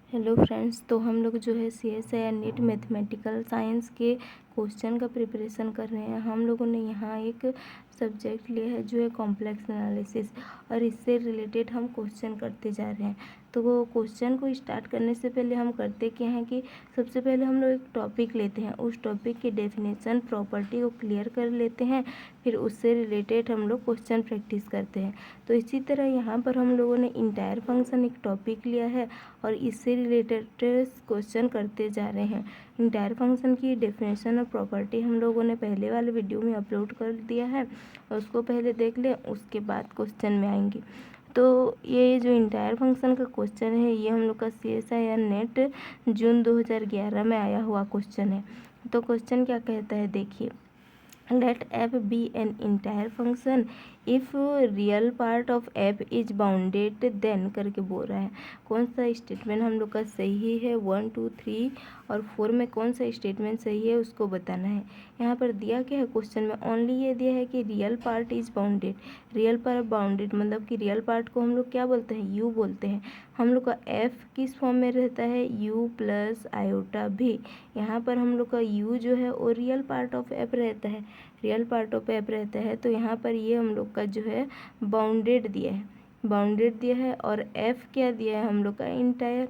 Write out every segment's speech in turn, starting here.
Hello friends, तो हम लोग जो है CSIR नीट मैथमेटिकल साइंस के क्वेश्चन का प्रिपरेशन कर रहे हैं। हम लोगों ने यहाँ एक सब्जेक्ट लिया है जो है कॉम्प्लेक्स एनालिसिस, और इससे रिलेटेड हम क्वेश्चन करते जा रहे हैं। तो वो क्वेश्चन को स्टार्ट करने से पहले हम करते क्या हैं कि सबसे पहले हम लोग एक टॉपिक लेते हैं, उस टॉपिक की डेफिनेशन प्रॉपर्टी को क्लियर कर लेते हैं, फिर उससे रिलेटेड हम लोग क्वेश्चन प्रैक्टिस करते हैं। तो इसी तरह यहाँ पर हम लोगों ने इंटायर फंक्शन एक टॉपिक लिया है और इससे रिलेटेड क्वेश्चन करते जा रहे हैं। इंटायर फंक्शन की डेफिनेशन और प्रॉपर्टी हम लोगों ने पहले वाले वीडियो में अपलोड कर दिया है, और उसको पहले देख लें, उसके बाद क्वेश्चन में आएंगे। तो ये जो इंटायर फंक्शन का क्वेश्चन है, ये हम लोग का CSIR नेट जून 2011 में आया हुआ क्वेश्चन है। तो क्वेश्चन क्या कहता है, देखिए, let f be an entire function if real part of f is bounded then करके बोल रहा है। कौन सा स्टेटमेंट हम लोग का सही है, 1 2 3 और 4 में कौन सा स्टेटमेंट सही है उसको बताना है। यहाँ पर दिया क्या है क्वेश्चन में, ओनली ये दिया है कि real part is bounded. Real part bounded मतलब कि रियल पार्ट को हम लोग क्या बोलते हैं, यू बोलते हैं। हम लोग का f किस फॉर्म में रहता है, u प्लस आयोटा भी। यहाँ पर हम लोग का u जो है वो रियल पार्ट ऑफ f रहता है, रियल पार्ट ऑफ f रहता है। तो यहाँ पर ये हम लोग का जो है बाउंडेड दिया है, बाउंडेड दिया है। और f क्या दिया है हम लोग का, इंटायर।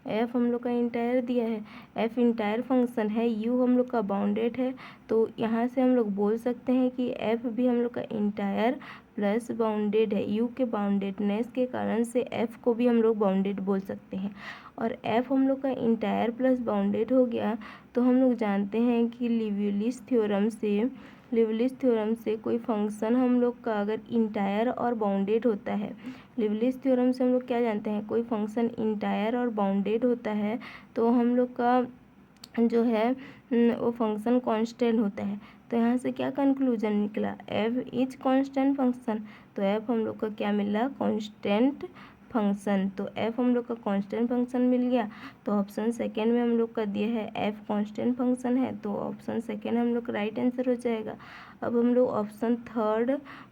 f हम लोग का इंटायर दिया है, f इंटायर फंक्शन है, u हम लोग का बाउंडेड है। तो यहाँ से हम लोग बोल सकते हैं कि f भी हम लोग का इंटायर प्लस बाउंडेड है। u के बाउंडेडनेस के कारण से f को भी हम लोग बाउंडेड बोल सकते हैं। और f हम लोग का इंटायर प्लस बाउंडेड हो गया, तो हम लोग जानते हैं कि लिवलिस थ्योरम से कोई फंक्शन हम लोग का अगर इंटायर और बाउंडेड होता है, लिवलिस थ्योरम से हम लोग क्या जानते हैं, कोई फंक्शन इंटायर और बाउंडेड होता है तो हम लोग का जो है वो फंक्शन कांस्टेंट होता है। तो यहाँ से क्या कंक्लूजन निकला, f इज कांस्टेंट फंक्शन। तो f हम लोग का क्या मिला, कांस्टेंट फंक्शन। तो f हम लोग का कांस्टेंट फंक्शन मिल गया। तो ऑप्शन सेकेंड में हम लोग का दिया है f कांस्टेंट फंक्शन है, तो ऑप्शन सेकेंड हम लोग का राइट आंसर हो जाएगा। अब हम लोग ऑप्शन थर्ड,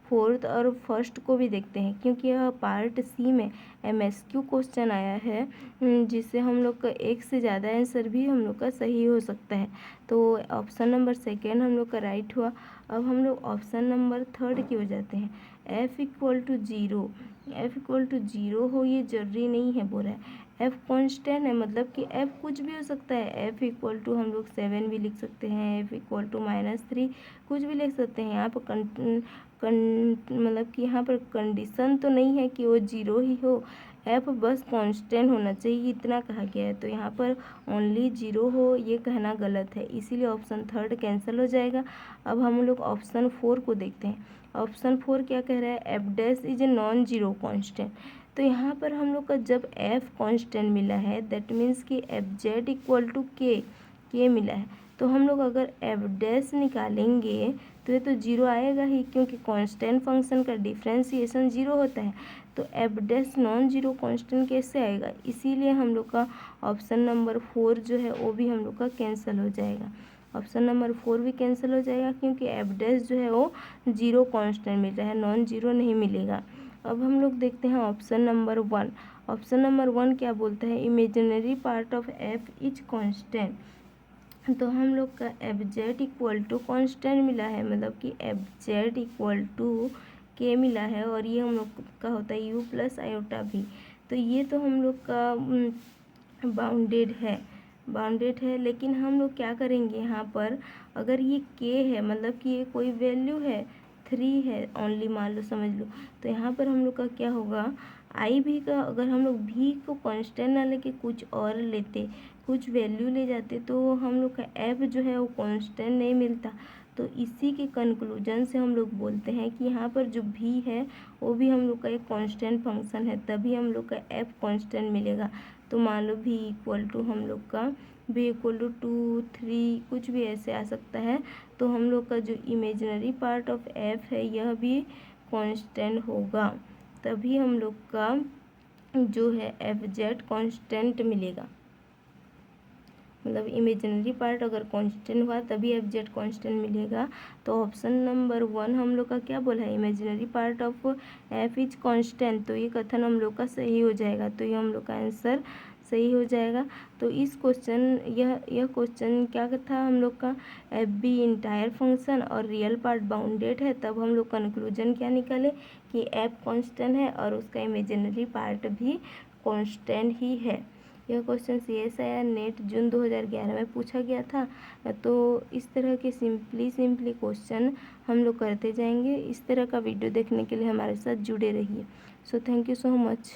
फोर्थ और फर्स्ट को भी देखते हैं, क्योंकि यह पार्ट सी में MSQ क्वेश्चन आया है, जिससे हम लोग का एक से ज़्यादा आंसर भी हम लोग का सही हो सकता है। तो ऑप्शन नंबर सेकेंड हम लोग का राइट हुआ। अब हम लोग ऑप्शन नंबर थर्ड की हो जाते हैं, f equal to zero. f equal to zero हो ये जरूरी नहीं है बोल रहा है, f कांस्टेंट है, मतलब कि f कुछ भी हो सकता है। f इक्वल टू हम लोग 7 भी लिख सकते हैं, f इक्वल टू -3 कुछ भी लिख सकते हैं। यहाँ पर मतलब कि यहाँ पर कंडीशन तो नहीं है कि वो जीरो ही हो, f बस कांस्टेंट होना चाहिए, इतना कहा गया है। तो यहाँ पर ओनली जीरो हो ये कहना गलत है, इसीलिए ऑप्शन थर्ड कैंसिल हो जाएगा। अब हम लोग ऑप्शन फोर को देखते हैं। ऑप्शन फोर क्या कह रहा है, F dash is a non zero constant. तो यहाँ पर हम लोग का जब f कांस्टेंट मिला है, दैट मीन्स कि एफ जेड इक्वल टू के मिला है। तो हम लोग अगर एफ डैश निकालेंगे तो ये तो जीरो आएगा ही, क्योंकि कांस्टेंट फंक्शन का डिफ्रेंसिएशन जीरो होता है। तो F dash non zero constant कैसे आएगा, इसीलिए हम लोग का ऑप्शन नंबर फोर जो है वो भी हम लोग का कैंसिल हो जाएगा। ऑप्शन नंबर फोर भी कैंसिल हो जाएगा, क्योंकि एफ डैश जो है वो जीरो कांस्टेंट मिल रहा है, नॉन जीरो नहीं मिलेगा। अब हम लोग देखते हैं option number one. Option number one क्या बोलता है, imaginary part of F is constant. तो हम लोग का F Z equal to constant मिला है, मतलब कि एफ जेड इक्वल टू के मिला है, और ये हम लोग का होता है यू प्लस आयोटा भी। तो ये तो हम लोग का बाउंडेड है, लेकिन हम लोग क्या करेंगे यहाँ पर, अगर ये के है मतलब कि ये कोई वैल्यू है, 3 है ओनली, मान लो समझ लो, तो यहाँ पर हम लोग का क्या होगा, आई भी का अगर हम लोग भी को कांस्टेंट ना लेके कुछ और लेते, कुछ वैल्यू ले जाते, तो हम लोग का एफ जो है वो कांस्टेंट नहीं मिलता। तो इसी के कंक्लूजन से हम लोग बोलते हैं कि यहाँ पर जो भी है वो भी हम लोग का एक कांस्टेंट फंक्शन है, तभी हम लोग का एफ कांस्टेंट मिलेगा। तो मान लो भी इक्वल टू हम लोग का भी इक्वल टू 2 3 कुछ भी ऐसे आ सकता है। तो हम लोग का जो इमेजिनरी पार्ट ऑफ एफ है यह भी कांस्टेंट होगा, तभी हम लोग का जो है एफ जेड कांस्टेंट मिलेगा। मतलब इमेजिनरी पार्ट अगर कांस्टेंट हुआ तभी एफ जेड कांस्टेंट मिलेगा। तो ऑप्शन नंबर वन हम लोग का क्या बोला है, imaginary part of F is constant. तो ये कथन हम लोग का सही हो जाएगा, तो ये हम लोग का आंसर सही हो जाएगा। तो इस क्वेश्चन यह क्वेश्चन क्या था हम लोग का, एफ बी इंटायर फंक्शन और रियल पार्ट बाउंडेड है, तब हम लोग कंक्लूजन क्या निकाले कि एफ कांस्टेंट है और उसका इमेजिनरी पार्ट भी कांस्टेंट ही है। यह क्वेश्चन CSIR नेट जून 2011 में पूछा गया था। तो इस तरह के सिंपली क्वेश्चन हम लोग करते जाएंगे। इस तरह का वीडियो देखने के लिए हमारे साथ जुड़े रहिए। So thank you so much.